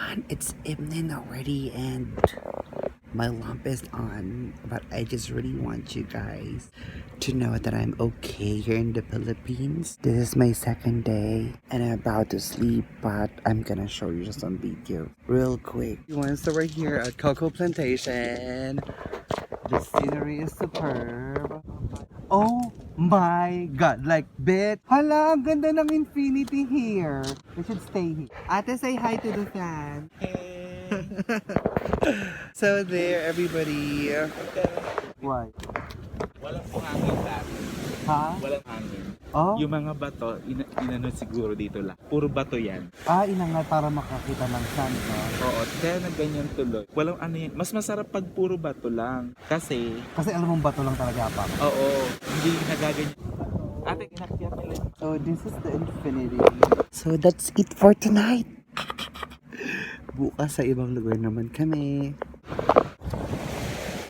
everyone, it's evening already and my lamp is on, but I just really want you guys to know that I'm okay here in the Philippines. This is my second day and I'm about to sleep, but I'm gonna show you some video real quick. So we're here at Cocoa Plantation. The scenery is superb. Oh my God, like bit. Hala, ang ganda ng infinity here. We should stay here. Ate, say hi to the fan. Hey! So there, everybody. Why? Walang hangin dati. Ha? Walang hangin. Oh? Yung mga bato, inano siguro dito lang. Puro bato yan. Inangat para makakita ng sun, no? Oo, kaya nagganyan tuloy. Walang ano yan. Mas masarap pag puro bato lang. Kasi Alam mong bato lang talaga pa. oo, hindi nagaganyan. Ate, inakyat nila. So this is the infinity. So that's it for tonight. Bukas sa ibang lugar naman kami.